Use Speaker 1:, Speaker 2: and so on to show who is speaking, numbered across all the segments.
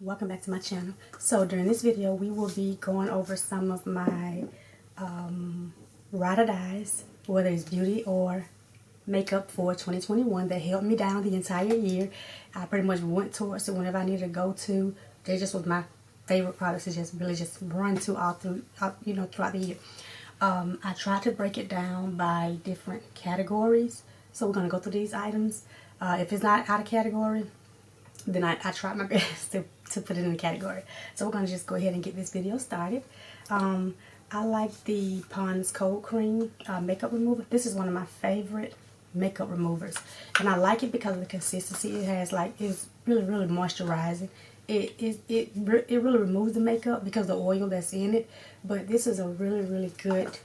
Speaker 1: Welcome back to my channel. So during this video we will be going over some of my ride or dies, whether it's beauty or makeup for 2021 that helped me down the entire year. I pretty much went towards it whenever I needed to go to. They just was my favorite products to just really just run to throughout the year. I tried to break it down by different categories. So we're gonna go through these items. If it's not out of category, then I tried my best to put it in the category. So we're going to just go ahead and get this video started. I like the Pond's Cold Cream makeup remover. This is one of my favorite makeup removers. And I like it because of the consistency it has. It's really moisturizing. It really removes the makeup because of the oil that's in it. But this is a really good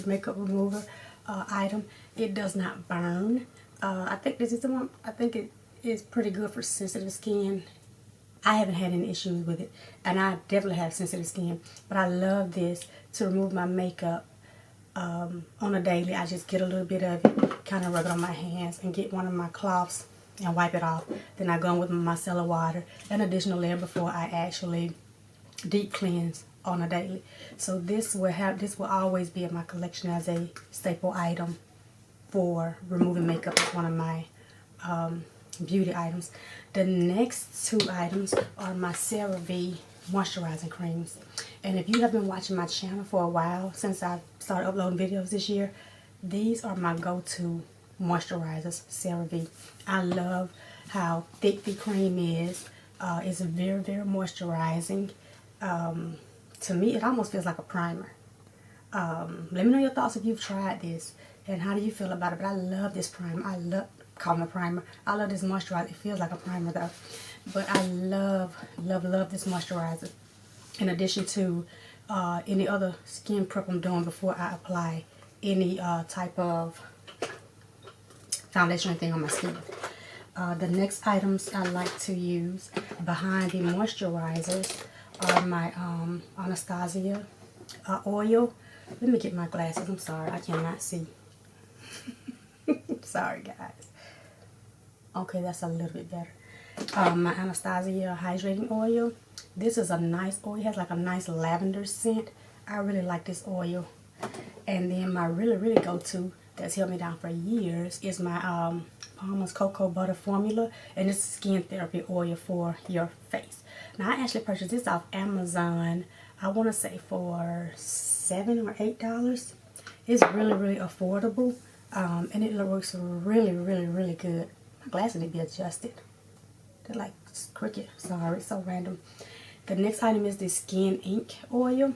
Speaker 1: makeup remover item. It does not burn. I think this is the one. I think it is pretty good for sensitive skin. I haven't had any issues with it, and I definitely have sensitive skin, but I love this to remove my makeup on a daily. I just get a little bit of it, kind of rub it on my hands, and get one of my cloths and wipe it off. Then I go in with my micellar water, an additional layer before I actually deep cleanse on a daily. So this will always be in my collection as a staple item for removing makeup. It's one of my beauty items. The next two items are my Cerave moisturizing creams. And if you have been watching my channel for a while, since I started uploading videos this year, these are my go-to moisturizers, Cerave. I love how thick the cream is. It's very moisturizing. To me, it almost feels like a primer. Let me know your thoughts if you've tried this and how do you feel about it. But I love this primer. I love calling it a primer. I love this moisturizer. It feels like a primer though, but I love this moisturizer in addition to any other skin prep I'm doing before I apply any type of foundation or anything on my skin. The next items I like to use behind the moisturizers are my Anastasia oil. Let me get my glasses. I'm sorry, I cannot see. Sorry guys. Okay, that's a little bit better. My Anastasia Hydrating Oil. This is a nice oil. It has like a nice lavender scent. I really like this oil. And then my really go-to that's held me down for years is my Palmer's Cocoa Butter Formula. And this is skin therapy oil for your face. Now I actually purchased this off Amazon, I want to say for $7 or $8. It's really affordable. And it works really good. My glasses need to be adjusted. They're like crooked. Sorry, it's so random. The next item is the Skin Ink Oil.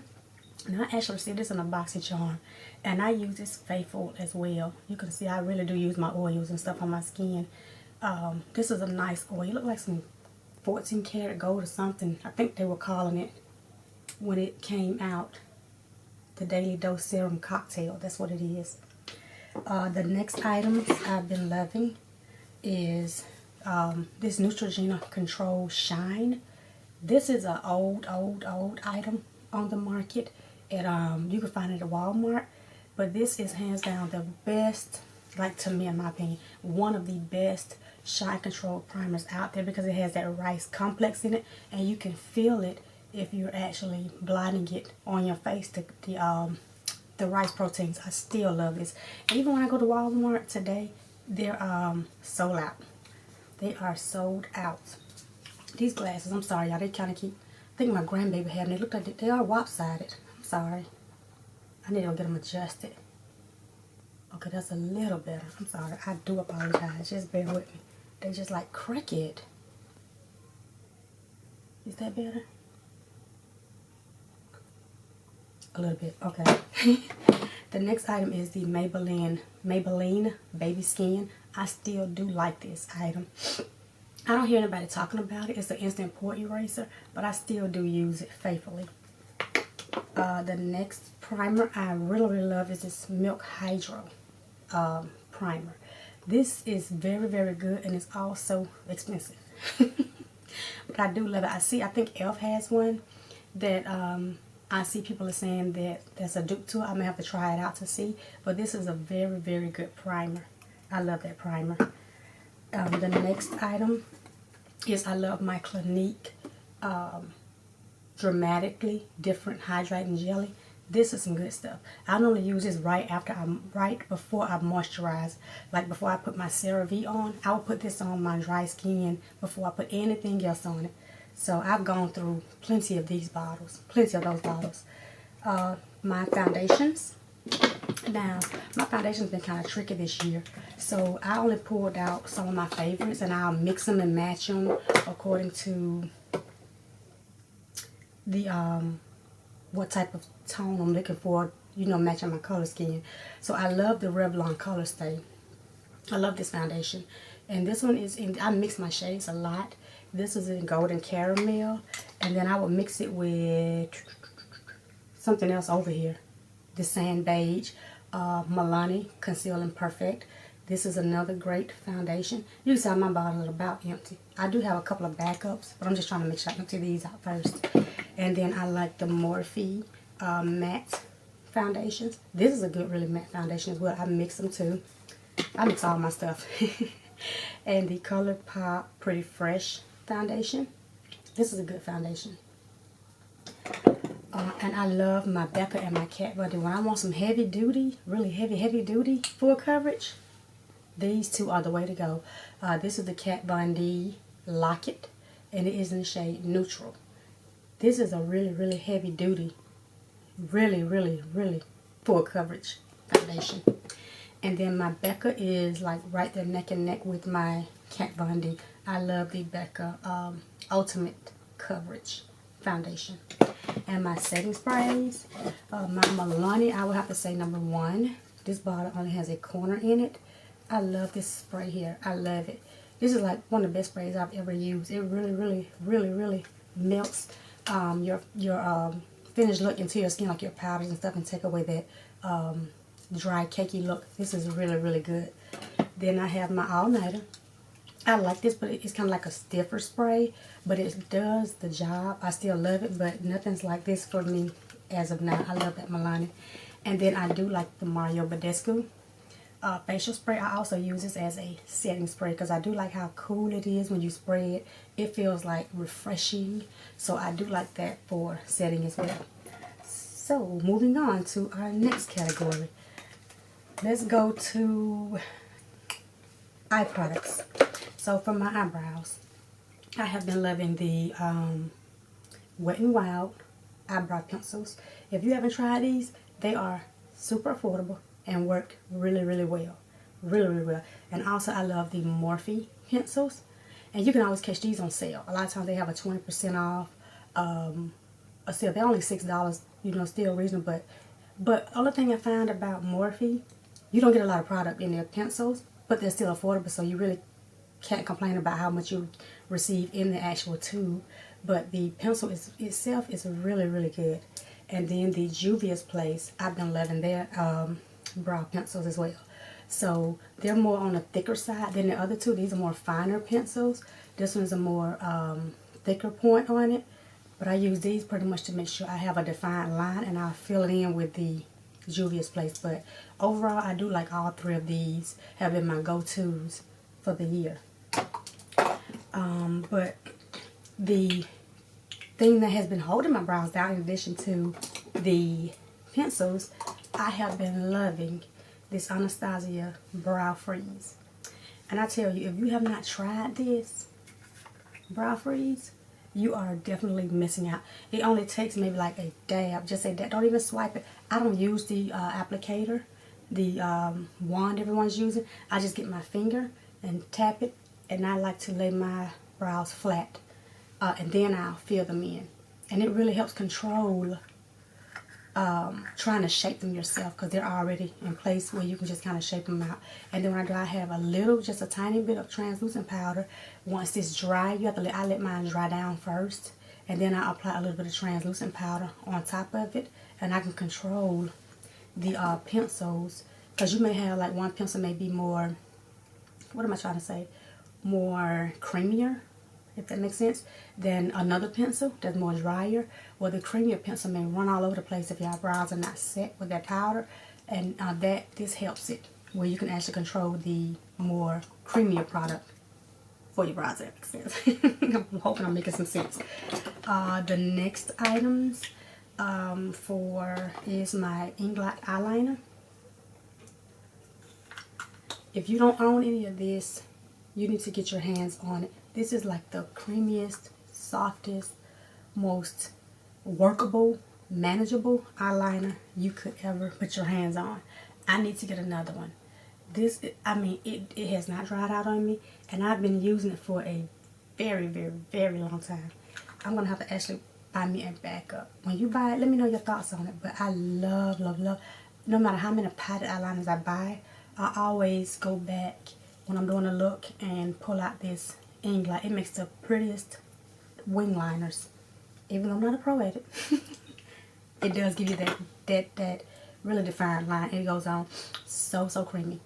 Speaker 1: And I actually received this in a boxy charm. And I use this faithful as well. You can see I really do use my oils and stuff on my skin. This is a nice oil. It looked like some 14 karat gold or something. I think they were calling it when it came out. The Daily Dose Serum Cocktail. That's what it is. The next items I've been loving is this Neutrogena Control Shine. This is an old item on the market. You can find it at Walmart. But this is hands down the best, like to me in my opinion, one of the best shine control primers out there because it has that rice complex in it. And you can feel it if you're actually blotting it on your face. The rice proteins. I still love this. Even when I go to Walmart today, they're sold out. They are sold out. These glasses, I'm sorry y'all, they kind of keep, I think my grandbaby had them. They look like they are lopsided. I'm sorry. I need to go get them adjusted. Okay, that's a little better. I'm sorry. I do apologize. Just bear with me. They just like crooked. Is that better? A little bit. Okay. The next item is the Maybelline Baby Skin. I still do like this item. I don't hear anybody talking about it. It's an instant pore eraser, but I still do use it faithfully. The next primer I really love is this Milk Hydro primer. This is very good, and it's also expensive. But I do love it. I think e.l.f. has one that I see people are saying that that's a dupe to it. I may have to try it out to see. But this is a very good primer. I love that primer. The next item is I love my Clinique dramatically different hydrating jelly. This is some good stuff. I normally use this right before I moisturize. Like before I put my CeraVe on, I will put this on my dry skin before I put anything else on it. So I've gone through plenty of those bottles. My foundations. Now, my foundation's been kind of tricky this year. So I only pulled out some of my favorites and I'll mix them and match them according to the what type of tone I'm looking for, you know, matching my color scheme. So I love the Revlon Color Stay. I love this foundation. And this one is in, I mix my shades a lot. This is in Golden Caramel. And then I will mix it with something else over here. The Sand Beige, Milani Concealing Perfect. This is another great foundation. You can see my bottle is about empty. I do have a couple of backups, but I'm just trying to make sure I empty these out first. And then I like the Morphe matte foundations. This is a good really matte foundation as well. I mix them too. I mix all my stuff. And the Colourpop Pretty Fresh foundation. This is a good foundation. And I love my Becca and my Kat Von D. When I want some heavy duty, really heavy duty full coverage, these two are the way to go. This is the Kat Von D Locket, and it is in the shade Neutral. This is a really heavy duty, really full coverage foundation. And then my Becca is like right there neck and neck with my Kat Von D. I love the Becca Ultimate Coverage foundation. And my setting sprays, my Milani, I would have to say number 1. This bottle only has a corner in it. I love this spray here. I love it. This is like one of the best sprays I've ever used. It really melts your finished look into your skin, like your powders and stuff, and take away that dry, cakey look. This is really good. Then I have my All Nighter. I like this, but it's kind of like a stiffer spray, but it does the job. I still love it, but nothing's like this for me as of now. I love that Milani. And then I do like the Mario Badescu facial spray. I also use this as a setting spray because I do like how cool it is when you spray it. It feels like refreshing, so I do like that for setting as well. So moving on to our next category. Let's go to eye products. So for my eyebrows, I have been loving the Wet n Wild eyebrow pencils. If you haven't tried these, they are super affordable and work really well. Really well. And also I love the Morphe pencils. And you can always catch these on sale. A lot of times they have a 20% off a sale. They're only $6, you know, still reasonable. But other thing I found about Morphe, you don't get a lot of product in their pencils, but they're still affordable, so you really can't complain about how much you receive in the actual tube. But the pencil itself is really good. And then the Juvia's Place, I've been loving their brow pencils as well. So they're more on the thicker side than the other two. These are more finer pencils. This one's a more thicker point on it. But I use these pretty much to make sure I have a defined line, and I'll fill it in with the Juvia's Place. But overall, I do like all three of these, have been my go-tos for the year. But the thing that has been holding my brows down, in addition to the pencils, I have been loving this Anastasia Brow Freeze. And I tell you, if you have not tried this Brow Freeze, you are definitely missing out. It only takes maybe like a dab, just a dab. Don't even swipe it. I don't use the applicator, the wand everyone's using. I just get my finger and tap it, and I like to lay my brows flat, and then I'll fill them in. And it really helps control trying to shape them yourself, because they're already in place where you can just kind of shape them out. And then when I do, I have a little, just a tiny bit of translucent powder. Once it's dry, you have to I let mine dry down first, and then I apply a little bit of translucent powder on top of it, and I can control the pencils, because you may have like one pencil may be more, what am I trying to say, more creamier, if that makes sense, than another pencil that's more drier. Well, the creamier pencil may run all over the place if your eyebrows are not set with that powder, and this helps it, where you can actually control the more creamier product for your brows. That makes sense. I'm hoping I'm making some sense. The next items is my Inglot Eyeliner. If you don't own any of this, you need to get your hands on it. This is like the creamiest, softest, most workable, manageable eyeliner you could ever put your hands on. I need to get another one. This, I mean, it has not dried out on me, and I've been using it for a very, very, very long time. I'm gonna have to actually buy me a backup. When you buy it, let me know your thoughts on it. But I love, love, love. No matter how many potted eyeliners I buy, I always go back when I'm doing a look and pull out this Inglot. It makes the prettiest wing liners. Even though I'm not a pro at it, it does give you that really defined line. It goes on so creamy.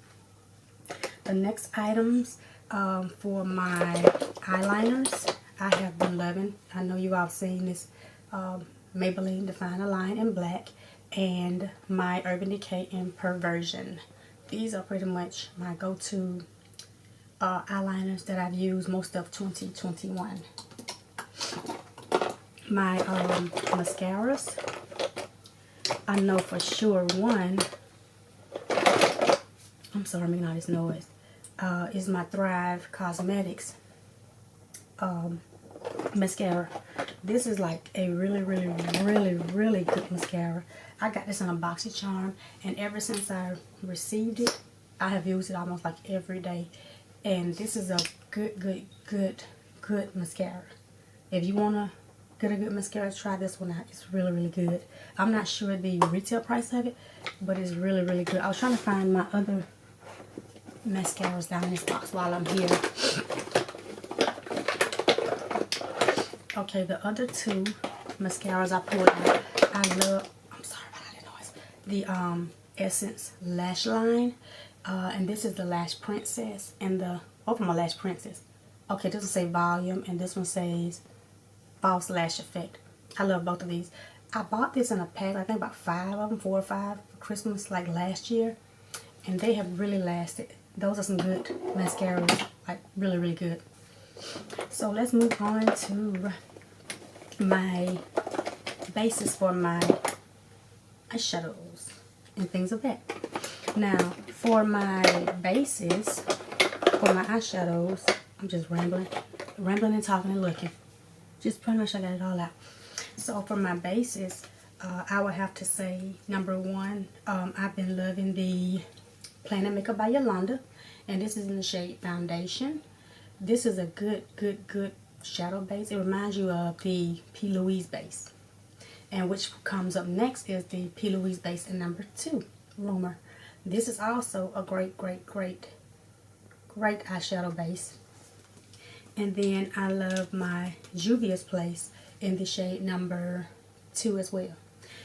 Speaker 1: The next items for my eyeliners, I have been loving. I know you all seen this Maybelline Define a Line in black and my Urban Decay in Perversion. These are pretty much my go-to eyeliners that I've used most of 2021. My mascaras, I know for sure one, I'm sorry I'm making all this noise, is my Thrive Cosmetics mascara. This is like a really, really, really, really good mascara. I got this in a BoxyCharm, and ever since I received it, I have used it almost like every day. And this is a good mascara. If you want to get a good mascara, try this one out. It's really, really good. I'm not sure the retail price of it, but it's really, really good. I was trying to find my other mascaras down in this box while I'm here. Okay, the other two mascaras I pulled out, I love, I'm sorry about that noise, the Essence Lash Line, and this is the Lash Princess, and from my Lash Princess. Okay, this one says Volume, and this one says False Lash Effect. I love both of these. I bought this in a pack, I think about 5 of them, 4 or 5 for Christmas like last year, and they have really lasted. Those are some good mascaras, like really, really good. So let's move on to my bases for my eyeshadows and things of that. Now, for my bases, for my eyeshadows, I'm just rambling and talking and looking. Just pretty much I got it all out. So for my bases, I would have to say, number one, I've been loving the Planet Makeup by Yolanda, and this is in the shade Foundation. This is a good shadow base. It reminds you of the P. Louise base. And which comes up next is the P. Louise base in number 2, Rumor. This is also a great eyeshadow base. And then I love my Juvia's Place in the shade number 2 as well.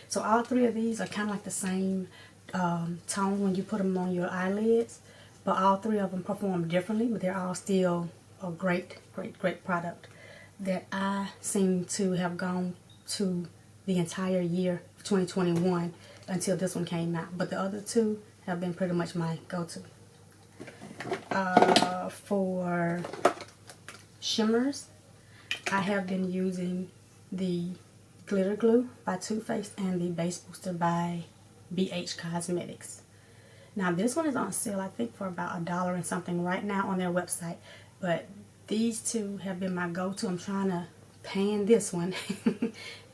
Speaker 1: So all 3 of these are kind of like the same tone when you put them on your eyelids. But all 3 of them perform differently, but they're all still a great product that I seem to have gone to the entire year of 2021 until this one came out. But the other 2 have been pretty much my go-to. For shimmers, I have been using the Glitter Glue by Too Faced and the Base Booster by BH Cosmetics. Now this one is on sale, I think, for about $1 and something right now on their website. But these 2 have been my go-to. I'm trying to pan this one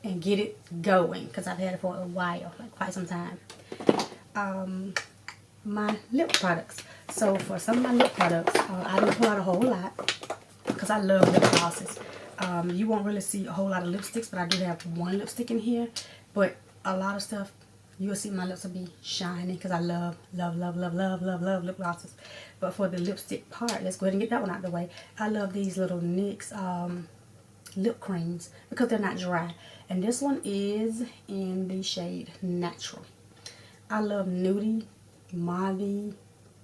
Speaker 1: and get it going because I've had it for a while, like quite some time. My lip products. So for some of my lip products, I didn't pull out a whole lot because I love lip glosses. You won't really see a whole lot of lipsticks, but I do have one lipstick in here. But a lot of stuff, you'll see my lips will be shiny because I love lip glosses. But for the lipstick part, let's go ahead and get that one out of the way. I love these little NYX lip creams because they're not dry. And this one is in the shade Natural. I love nudie, mauve,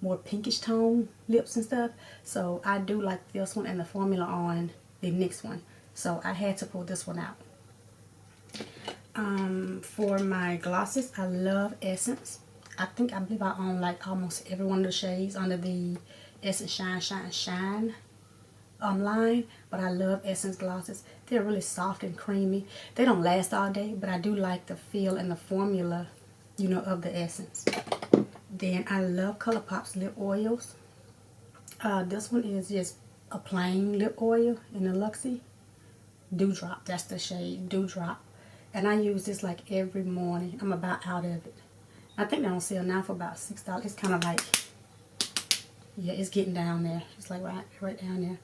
Speaker 1: more pinkish tone lips and stuff. So I do like this one and the formula on the NYX one. So I had to pull this one out. For my glosses, I love Essence. I believe I own like almost every one of the shades under the Essence Shine line, but I love Essence glosses. They're really soft and creamy. They don't last all day, but I do like the feel and the formula, you know, of the Essence. Then I love Colourpop's lip oils. This one is just a plain lip oil in the Luxie. Dewdrop, that's the shade, Dewdrop. And I use this like every morning. I'm about out of it. I think they're on sale now for about $6. It's kind of like, yeah, it's getting down there. It's like right down there.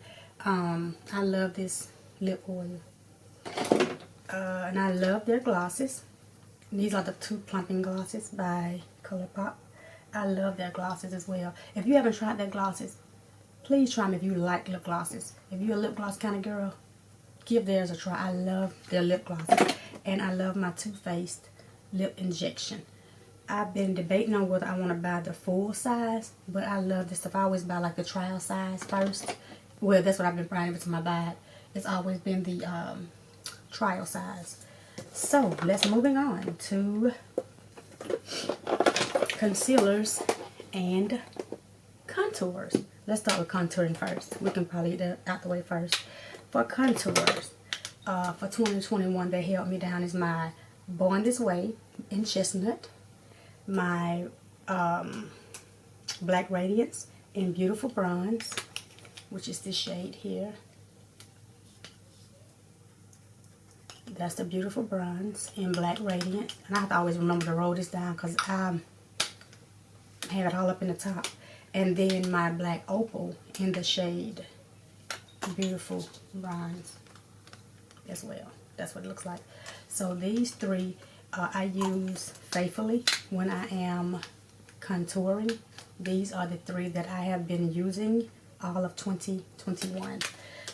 Speaker 1: I love this lip oil. And I love their glosses. These are the 2 Plumping Glosses by Colourpop. I love their glosses as well. If you haven't tried their glosses, please try them if you like lip glosses. If you're a lip gloss kind of girl, give theirs a try. I love their lip glosses. And I love my Too Faced lip injection. I've been debating on whether I want to buy the full size, but I love this stuff. I always buy like the trial size first. Well, that's what I've been buying every time I buy it. It's always been the trial size. So let's moving on to concealers and contours. Let's start with contouring first. We can probably get that out the way first. For contours, for 2021, that held me down is my Born This Way in Chestnut, my Black Radiance in Beautiful Bronze, which is this shade here. That's the Beautiful Bronze in Black Radiance. And I have to always remember to roll this down because I have it all up in the top. And then my Black Opal in the shade Beautiful Bronze as well. That's what it looks like. So these 3 I use faithfully when I am contouring. These are the 3 that I have been using all of 2021.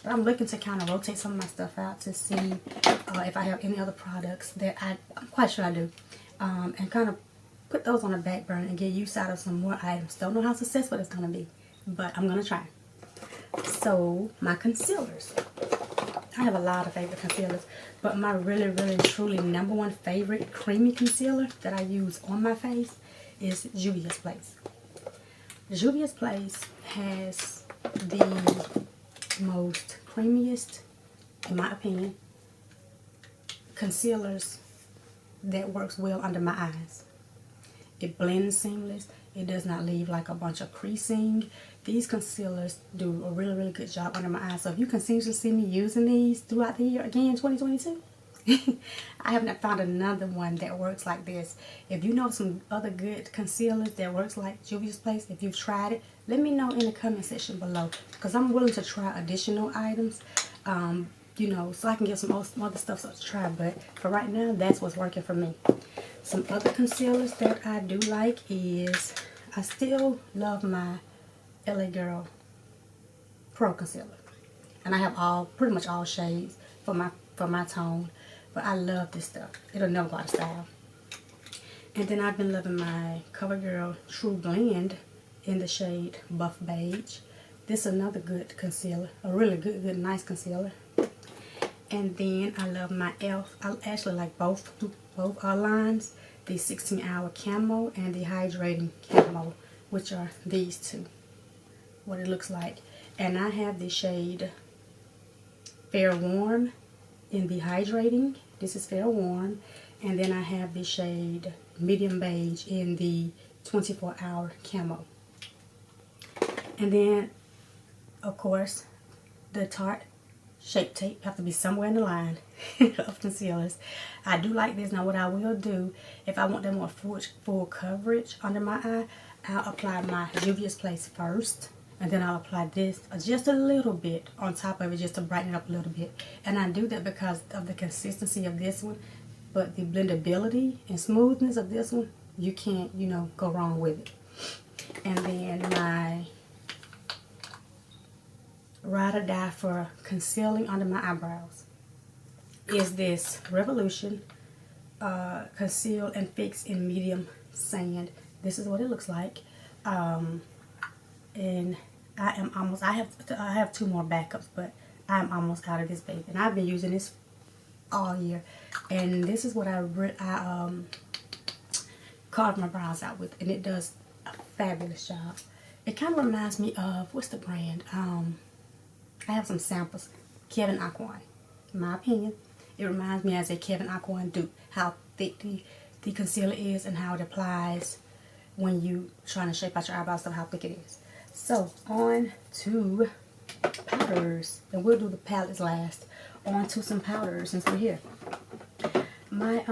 Speaker 1: But I'm looking to kind of rotate some of my stuff out to see if I have any other products that I'm quite sure I do. And kind of put those on the back burner and get use out of some more items. Don't know how successful it's going to be, but I'm going to try. So my concealers. I have a lot of favorite concealers, but my really, really, truly #1 favorite creamy concealer that I use on my face is Juvia's Place. Juvia's Place has the most creamiest, in my opinion, concealers that works well under my eyes. It blends seamless. It does not leave like a bunch of creasing. These concealers do a really, really good job under my eyes. So if you continuously see me using these throughout the year, again, 2022, I have not found another one that works like this. If you know some other good concealers that works like Juvia's Place, if you've tried it, let me know in the comment section below. Because I'm willing to try additional items, you know, so I can give some other stuff to try. But for right now, that's what's working for me. Some other concealers that I do like is, I still love my LA Girl Pro Concealer. And I have pretty much all shades for my tone. But I love this stuff. It'll never go out of style. And then I've been loving my CoverGirl True Blend in the shade Buff Beige. This is another good concealer. A really good, nice concealer. And then I love my e.l.f. I actually like both lines. The 16-Hour Camo and the Hydrating Camo, which are these 2. What it looks like. And I have the shade Fair Warm in the Hydrating. This is Fair Warm. And then I have the shade Medium Beige in the 24-Hour Camo. And then, of course, the Tarte Shape Tape have to be somewhere in the line of concealers. I do like this. Now what I will do, if I want that more full coverage under my eye, I'll apply my Juvia's Place first. And then I'll apply this just a little bit on top of it just to brighten it up a little bit. And I do that because of the consistency of this one. But the blendability and smoothness of this one, you can't, you know, go wrong with it. And then my ride or die for concealing under my eyebrows is this Revolution Conceal and Fix in Medium Sand. This is what it looks like. And I am almost, I have 2 more backups, but I'm almost out of this baby. And I've been using this all year. And this is what I carved my brows out with. And it does a fabulous job. It kind of reminds me of, what's the brand? I have some samples. Kevin Aquan. In my opinion, it reminds me as a Kevin Aquan dupe. How thick the concealer is and how it applies when you trying to shape out your eyebrows, so how thick it is. So on to powders, and we'll do the palettes last. On to some powders since we're here. My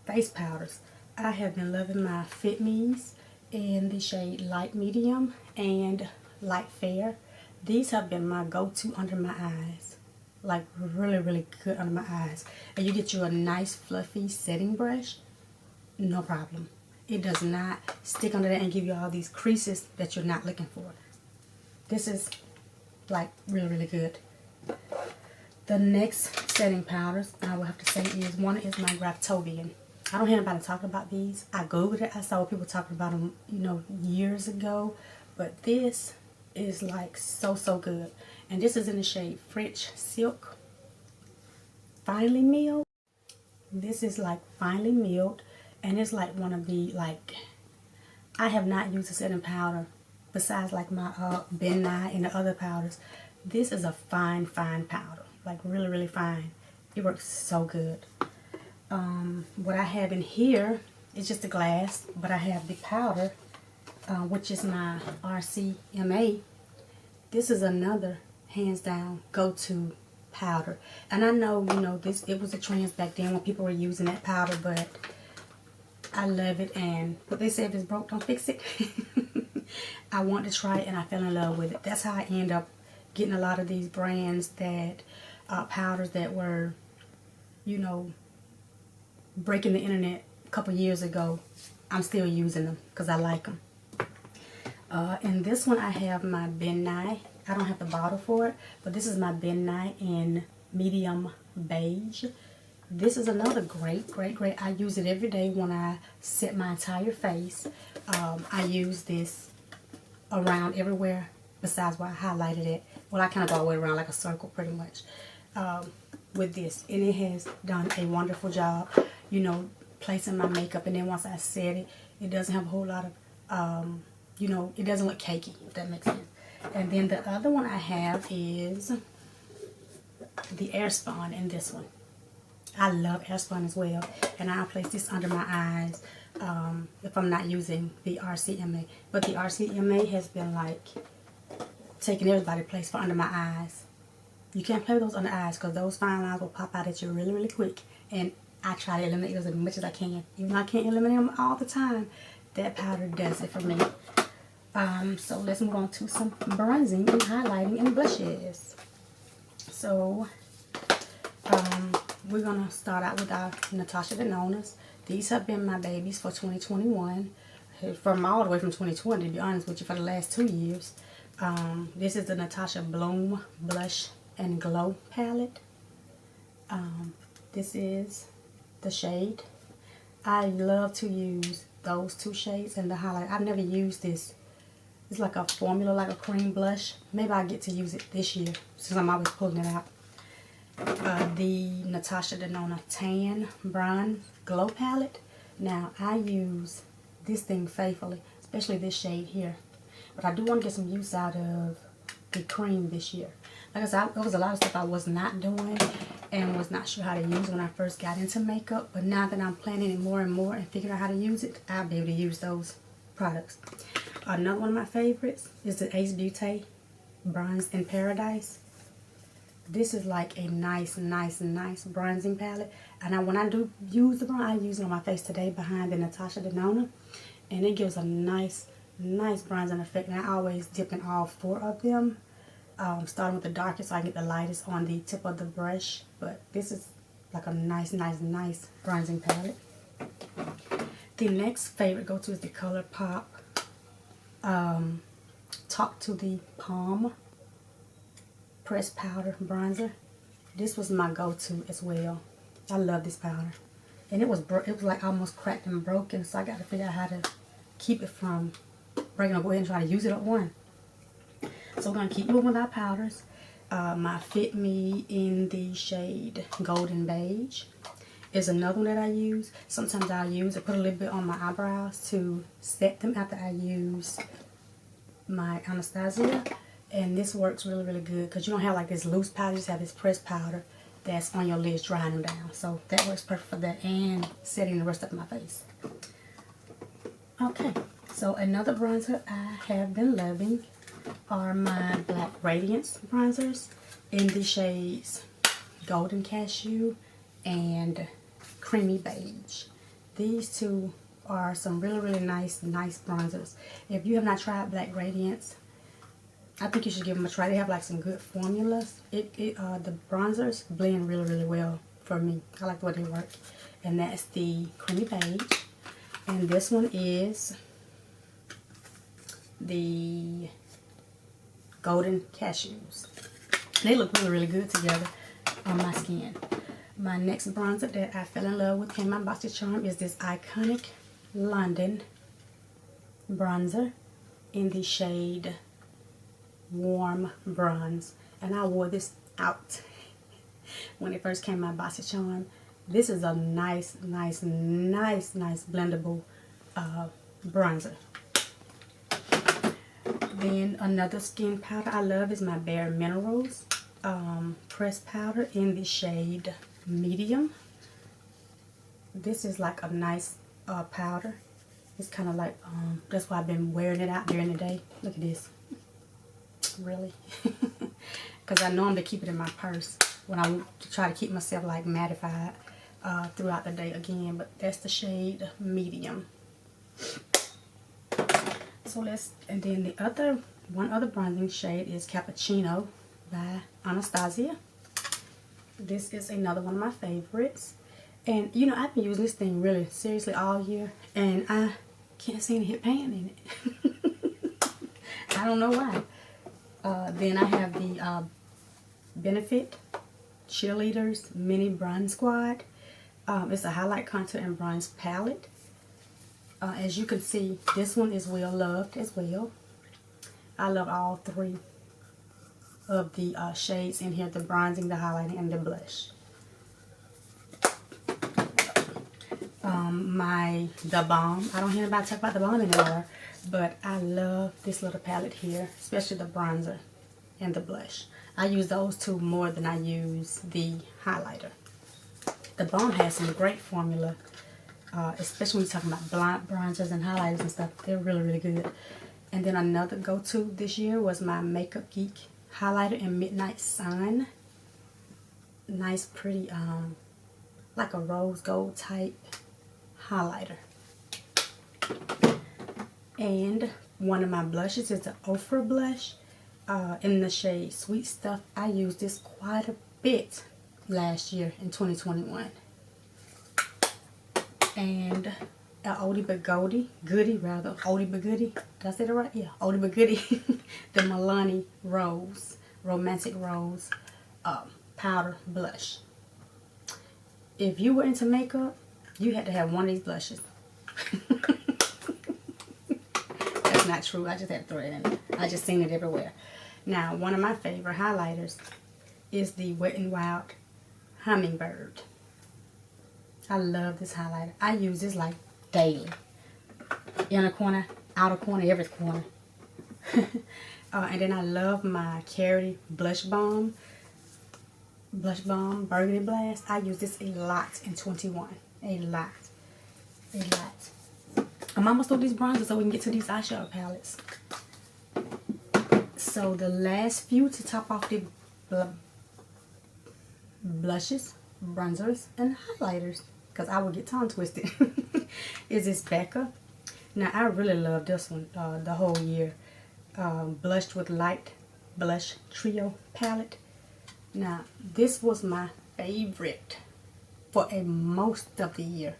Speaker 1: face powders. I have been loving my Fit Me's in the shade Light Medium and Light Fair. These have been my go-to under my eyes. Like really, really good under my eyes. And you get you a nice fluffy setting brush, no problem. It does not stick under that and give you all these creases that you're not looking for. This is like really, really good. The next setting powders I will have to say is, one is my Graftobian. I don't hear anybody talking about these. I googled it. I saw people talking about them, you know, years ago. But this is like so, so good. And this is in the shade French Silk. Finely milled. This is like finely milled. And it's like one of the, like, I have not used a setting powder besides like my Ben Nye and the other powders. This is a fine, fine powder. Like really, really fine. It works so good. What I have in here is just a glass, but I have the powder, which is my RCMA. This is another hands down go-to powder. And I know, you know, it was a trend back then when people were using that powder, but I love it. And what they say, if it's broke, don't fix it. I want to try it and I fell in love with it. That's how I end up getting a lot of these brands that powders that were, you know, breaking the internet a couple years ago. I'm still using them because I like them. In this one I have my Ben Nye. I don't have the bottle for it, but this is my Ben Nye in Medium Beige. This is another great. I use it every day when I set my entire face. I use this around everywhere besides where I highlighted it. Well, I kind of go all the way around like a circle pretty much with this. And it has done a wonderful job, you know, placing my makeup. And then once I set it, it doesn't have a whole lot of, you know, it doesn't look cakey, if that makes sense. And then the other one I have is the Airspun in this one. I love Airspun as well. And I place this under my eyes if I'm not using the RCMA. But the RCMA has been like taking everybody's place for under my eyes. You can't play with those under eyes because those fine lines will pop out at you really, really quick. And I try to eliminate those as much as I can. Even though I can't eliminate them all the time, that powder does it for me. So let's move on to some bronzing and highlighting and blushes. So we're going to start out with our Natasha Denonas. These have been my babies for 2021. From all the way from 2020, to be honest with you, for the last 2 years. This is the Natasha Bloom Blush and Glow palette. This is the shade. I love to use those two shades and the highlight. I've never used this. It's like a formula, like a cream blush. Maybe I'll get to use it this year since I'm always pulling it out. The Natasha Denona Tan Bron Glow palette. Now, I use this thing faithfully, especially this shade here. But I do want to get some use out of the cream this year. Like I said, there was a lot of stuff I was not doing and was not sure how to use when I first got into makeup. But now that I'm planning it more and more and figuring out how to use it, I'll be able to use those products. Another one of my favorites is the Ace Beauty Bronze in Paradise. This is like a nice bronzing palette. And when I do use the bronze, I use it on my face today behind the Natasha Denona. And it gives a nice bronzing effect. And I always dip in all 4 of them. Starting with the darkest so I get the lightest on the tip of the brush. But this is like a nice bronzing palette. The next favorite go-to is the Colourpop Talk to the Palm Pressed Powder Bronzer. This was my go-to as well. I love this powder. And it was like almost cracked and broken, so I got to figure out how to keep it from breaking. I'll go ahead and try to use it up one. So we're going to keep moving with our powders. My Fit Me in the shade Golden Beige is another one that I use. Sometimes I'll use it, put a little bit on my eyebrows to set them after I use my Anastasia. And this works really, really good because you don't have like this loose powder. You just have this pressed powder that's on your lids drying them down. So that works perfect for that and setting the rest of my face. Okay, so another bronzer I have been loving are my Black Radiance bronzers in the shades Golden Cashew and Creamy Beige. These two are some really, really nice bronzers. If you have not tried Black Radiance, I think you should give them a try. They have like some good formulas. The bronzers blend really, really well for me. I like the way they work. And that's the Creamy Beige. And this one is the Golden Cashews. They look really, really good together on my skin. My next bronzer that I fell in love with came my BoxyCharm is this Iconic London bronzer in the shade Warm Bronze. And I wore this out when it first came my BoxyCharm. This is a nice blendable bronzer. Then another skin powder I love is my Bare Minerals pressed powder in the shade Medium. This is like a nice powder. It's kind of like, that's why I've been wearing it out during the day. Look at this. Really? Because I normally keep it in my purse when I try to keep myself like mattified throughout the day again. But that's the shade Medium. So and then the one other bronzing shade is Cappuccino by Anastasia. This is another one of my favorites. And you know, I've been using this thing really seriously all year, and I can't seem to hit pan in it. I don't know why. Then I have the Benefit Cheerleaders Mini Bronze Squad. It's a highlight, contour, and bronze palette. As you can see, this one is well loved as well. I love all three of the shades in here, the bronzing, the highlighting, and the blush. The Balm. I don't hear anybody talk about the Balm anymore, but I love this little palette here, especially the bronzer and the blush. I use those two more than I use the highlighter. The Balm has some great formula, especially when you're talking about blonde bronzers and highlighters and stuff. They're really, really good. And then another go-to this year was my Makeup Geek highlighter in Midnight Sun. Nice, pretty, like a rose gold type highlighter. And one of my blushes is the Ofra Blush in the shade Sweet Stuff. I used this quite a bit last year in 2021. And Oldie But Goodie, Oldie But Goodie. Did I say that right? Yeah, Oldie But Goodie. The Milani Rose, Romantic Rose powder blush. If you were into makeup, you had to have one of these blushes. That's not true. I just had to throw it in. I just seen it everywhere. Now, one of my favorite highlighters is the Wet n Wild Hummingbird. I love this highlighter. I use this like daily. Inner corner, outer corner, every corner. And then I love my Carity Blush Balm Burgundy Blast. I use this a lot in 21. A lot. I'm almost through these bronzers so we can get to these eyeshadow palettes. So the last few to top off the blushes, bronzers, and highlighters, because I will get tongue twisted, is this Becca. Now I really love this one the whole year. Blushed with Light Blush Trio palette. Now this was my favorite for most of the year.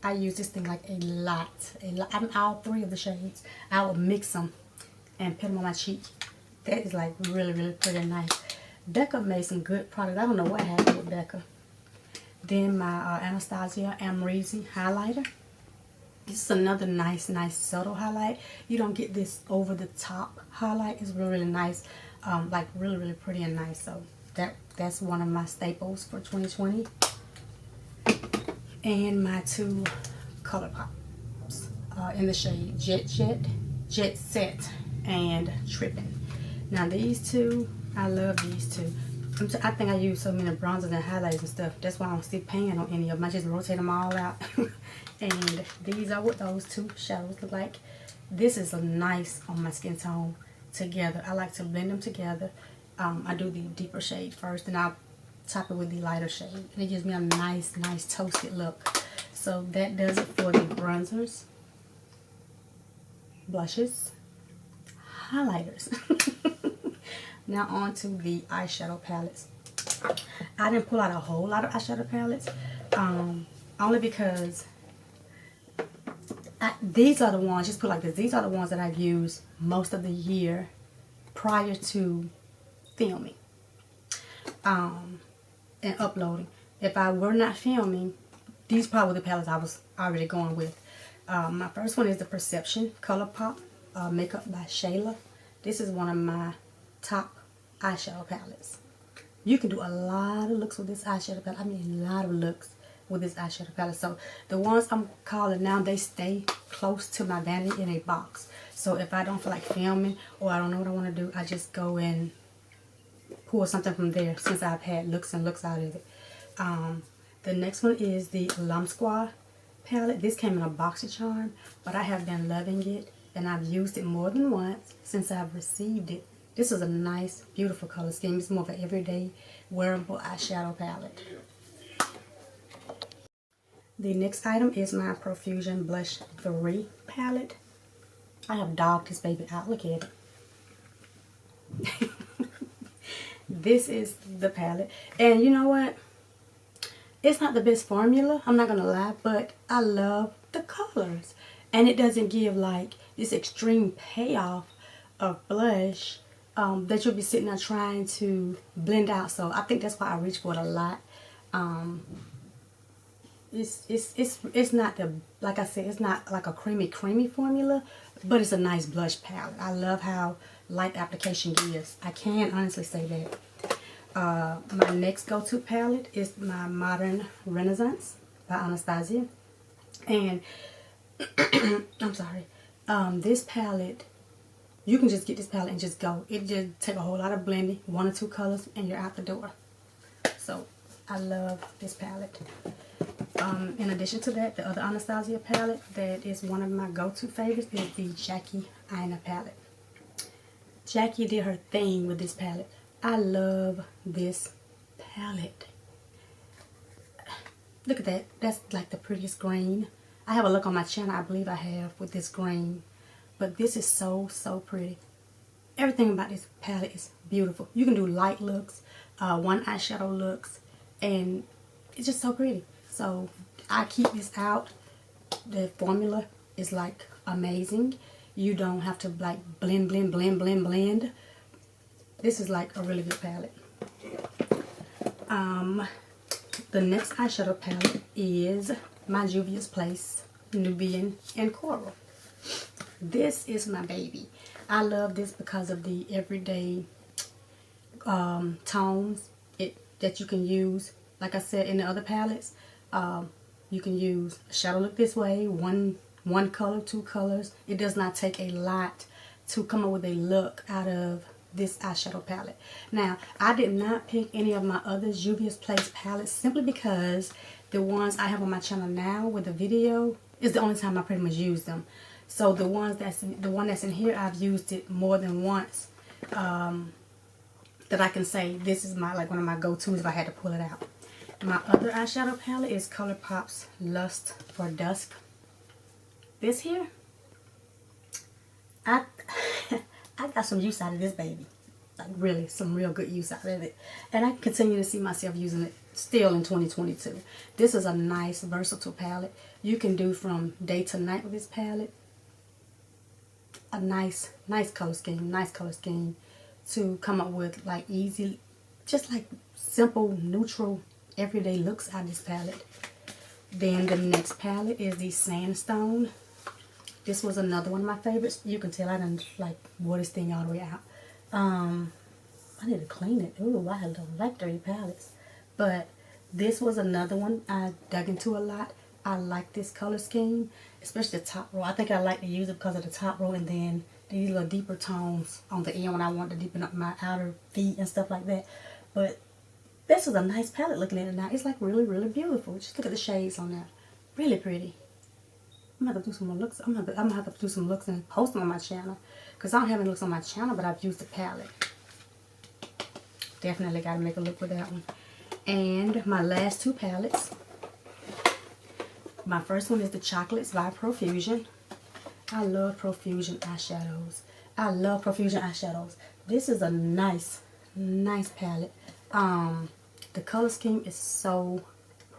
Speaker 1: I use this thing like a lot. I'm all three of the shades. I will mix them and put them on my cheek. That is like really, really pretty nice. Becca made some good product. I don't know what happened with Becca. Then my Anastasia Amrezy highlighter. This is another nice subtle highlight. You don't get this over the top highlight. It's really, really nice. Like really, really pretty and nice. So that's one of my staples for 2020. And my two Colourpops in the shade Jet Set and Trippin'. Now these two, I love these two. I think I use so many bronzers and highlighters and stuff. That's why I don't see pan on any of them. I just rotate them all out. And these are what those two shadows look like. This is a nice on my skin tone together. I like to blend them together. I do the deeper shade first, and I'll top it with the lighter shade. And it gives me a nice toasted look. So that does it for the bronzers, blushes, highlighters. Now on to the eyeshadow palettes. I didn't pull out a whole lot of eyeshadow palettes, only because these are the ones, just put like this, these are the ones that I've used most of the year prior to filming and uploading. If I were not filming, these probably were the palettes I was already going with. My first one is the Perception Colourpop Makeup by Shayla. This is one of my top eyeshadow palettes. You can do a lot of looks with this eyeshadow palette. I mean a lot of looks with this eyeshadow palette. So the ones I'm calling now, they stay close to my vanity in a box. So if I don't feel like filming or I don't know what I want to do, I just go and pull something from there since I've had looks and looks out of it. The next one is the Alum Squad palette. This came in a BoxyCharm, but I have been loving it and I've used it more than once since I've received it. This is a nice, beautiful color scheme. It's more of an everyday wearable eyeshadow palette. The next item is my Profusion Blush 3 palette. I have dogged this baby out. Look at it. This is the palette. And you know what? It's not the best formula, I'm not going to lie, but I love the colors. And it doesn't give like this extreme payoff of blush that you'll be sitting there trying to blend out. So I think that's why I reach for it a lot. It's not the, like I said, it's not like a creamy formula, but it's a nice blush palette. I love how light application gives. I can honestly say that. My next go-to palette is my Modern Renaissance by Anastasia. And I'm sorry, this palette, you can just get this palette and just go. It just take a whole lot of blending, 1 or 2 colors, and you're out the door. So I love this palette. In addition to that, the other Anastasia palette that is one of my go-to favorites is the Jackie Aina palette. Jackie did her thing with this palette. I love this palette. Look at that. That's like the prettiest green. I have a look on my channel, I believe I have, with this green. But this is so pretty. Everything about this palette is beautiful. You can do light looks, one eyeshadow looks, and it's just so pretty. So I keep this out. The formula is like amazing. You don't have to like blend. This is like a really good palette. The next eyeshadow palette is my Juvia's Place Nubian and Coral. This is my baby. I love this because of the everyday tones that you can use. Like I said in the other palettes, you can use a shadow look this way, one color, 2 colors. It does not take a lot to come up with a look out of this eyeshadow palette. Now, I did not pick any of my other Juvia's Place palettes simply because the ones I have on my channel now with the video is the only time I pretty much use them. So the one that's in here, I've used it more than once. That I can say this is my one of my go-tos if I had to pull it out. My other eyeshadow palette is Colourpop's Lust for Dusk. This here, I got some use out of this baby. Like really, some real good use out of it. And I continue to see myself using it still in 2022. This is a nice, versatile palette. You can do from day to night with this palette. A nice color scheme to come up with like easy, just like simple, neutral, everyday looks out of this palette. Then the next palette is the Sandstone. This was another one of my favorites. You can tell I didn't like wore this thing all the way out. I need to clean it. Ooh, I don't like dirty palettes. But this was another one I dug into a lot. I like this color scheme, especially the top row. I think I like to use it because of the top row and then these little deeper tones on the end when I want to deepen up my outer V and stuff like that. But this is a nice palette looking at it now. It's like really, really beautiful. Just look at the shades on there. Really pretty. I'm gonna have to do some more looks. I'm gonna have to do some looks and post them on my channel, because I don't have any looks on my channel, but I've used the palette. Definitely gotta make a look with that one. And my last two palettes. My first one is the Chocolates by Profusion. I love Profusion eyeshadows. I love Profusion eyeshadows. This is a nice palette. The color scheme is so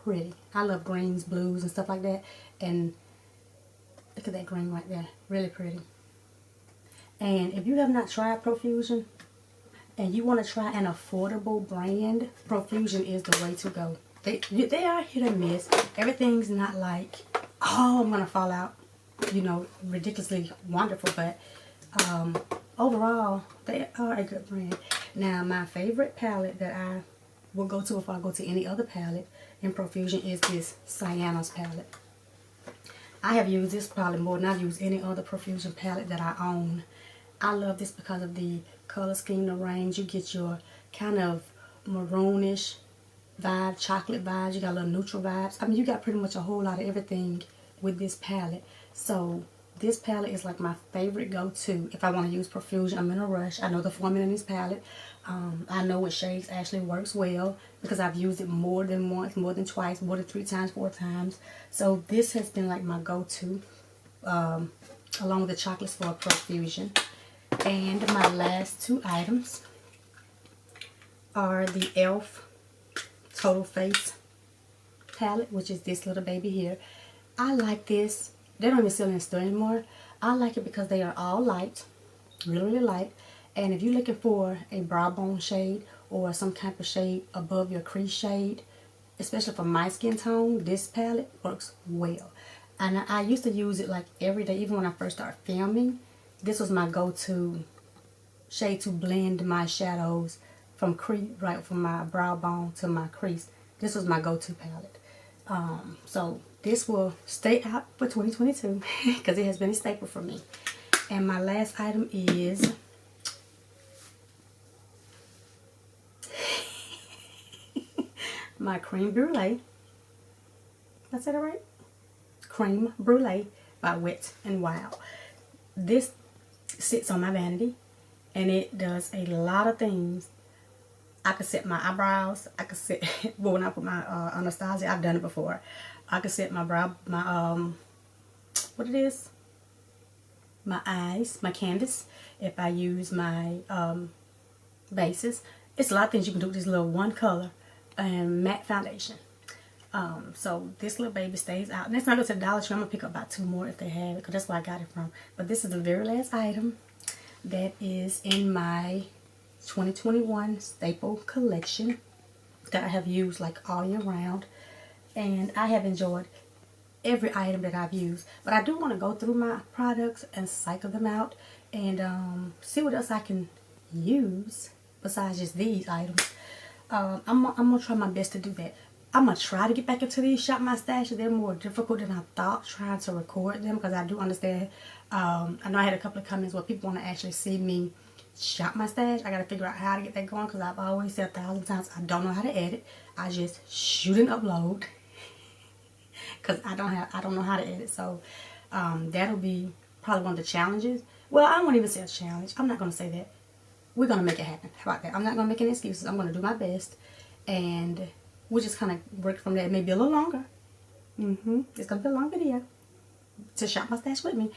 Speaker 1: pretty. I love greens, blues, and stuff like that. And look at that green right there. Really pretty. And if you have not tried Profusion and you want to try an affordable brand, Profusion is the way to go. They are hit and miss. Everything's not like, oh, I'm going to fall out, you know, ridiculously wonderful. But overall, they are a good brand. Now, my favorite palette that I will go to if I go to any other palette in Profusion is this Cyanos palette. I have used this probably more than I've used any other Profusion palette that I own. I love this because of the color scheme, the range. You get your kind of maroonish vibe, chocolate vibes. You got a little neutral vibes. I mean, you got pretty much a whole lot of everything with this palette. So this palette is like my favorite go-to if I want to use Profusion. I'm in a rush. I know the formula in this palette. I know what shades actually works well because I've used it more than once, more than twice, more than 3 times, 4 times. So this has been like my go-to along with the chocolates for Profusion. And my last two items are the e.l.f. Total Face palette, which is this little baby here. I like this. They don't even sell in the store anymore. I like it because they are all light, really, really light. And if you're looking for a brow bone shade or some type of shade above your crease shade, especially for my skin tone, this palette works well. And I used to use it like every day, even when I first started filming. This was my go-to shade to blend my shadows from crease, right from my brow bone to my crease. This was my go-to palette. So this will stay out for 2022 because it has been a staple for me. And my last item is my Creme Brulee. Did I say that right? Creme Brulee by Wet n Wild. This sits on my vanity and it does a lot of things. I could set my eyebrows. I could set, well, when I put my Anastasia, I've done it before. I could set my brow, my, what it is? My eyes, my canvas. If I use my bases. It's a lot of things you can do with this little one color and matte foundation. So this little baby stays out. Next time I go to the Dollar Tree, I'm going to pick up about 2 more if they have it, because that's where I got it from. But this is the very last item that is in my 2021 staple collection that I have used like all year round. And I have enjoyed every item that I've used. But I do want to go through my products and cycle them out and see what else I can use besides just these items. I'm going to try my best to do that. I'm going to try to get back into these shop my stashes. They're more difficult than I thought trying to record them, because I do understand. I know I had a couple of comments where people want to actually see me shop my stash. I got to figure out how to get that going, because I've always said 1,000 times I don't know how to edit. I just shoot and upload because I don't know how to edit. So that'll be probably one of the challenges. Well, I won't even say a challenge. I'm not going to say that. We're going to make it happen. How about that? I'm not going to make any excuses. I'm going to do my best. And we'll just kind of work from there. It may be a little longer. It's going to be a long video to shop my stash with me.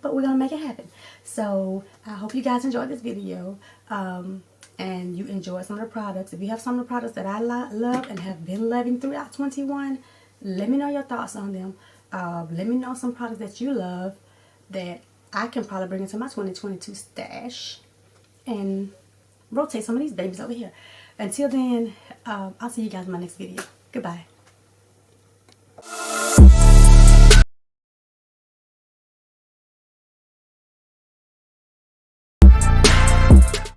Speaker 1: But we're going to make it happen. So I hope you guys enjoyed this video. And you enjoyed some of the products. If you have some of the products that I love and have been loving throughout 21, let me know your thoughts on them. Let me know some products that you love that I can probably bring into my 2022 stash and rotate some of these babies over here. Until then, I'll see you guys in my next video. Goodbye.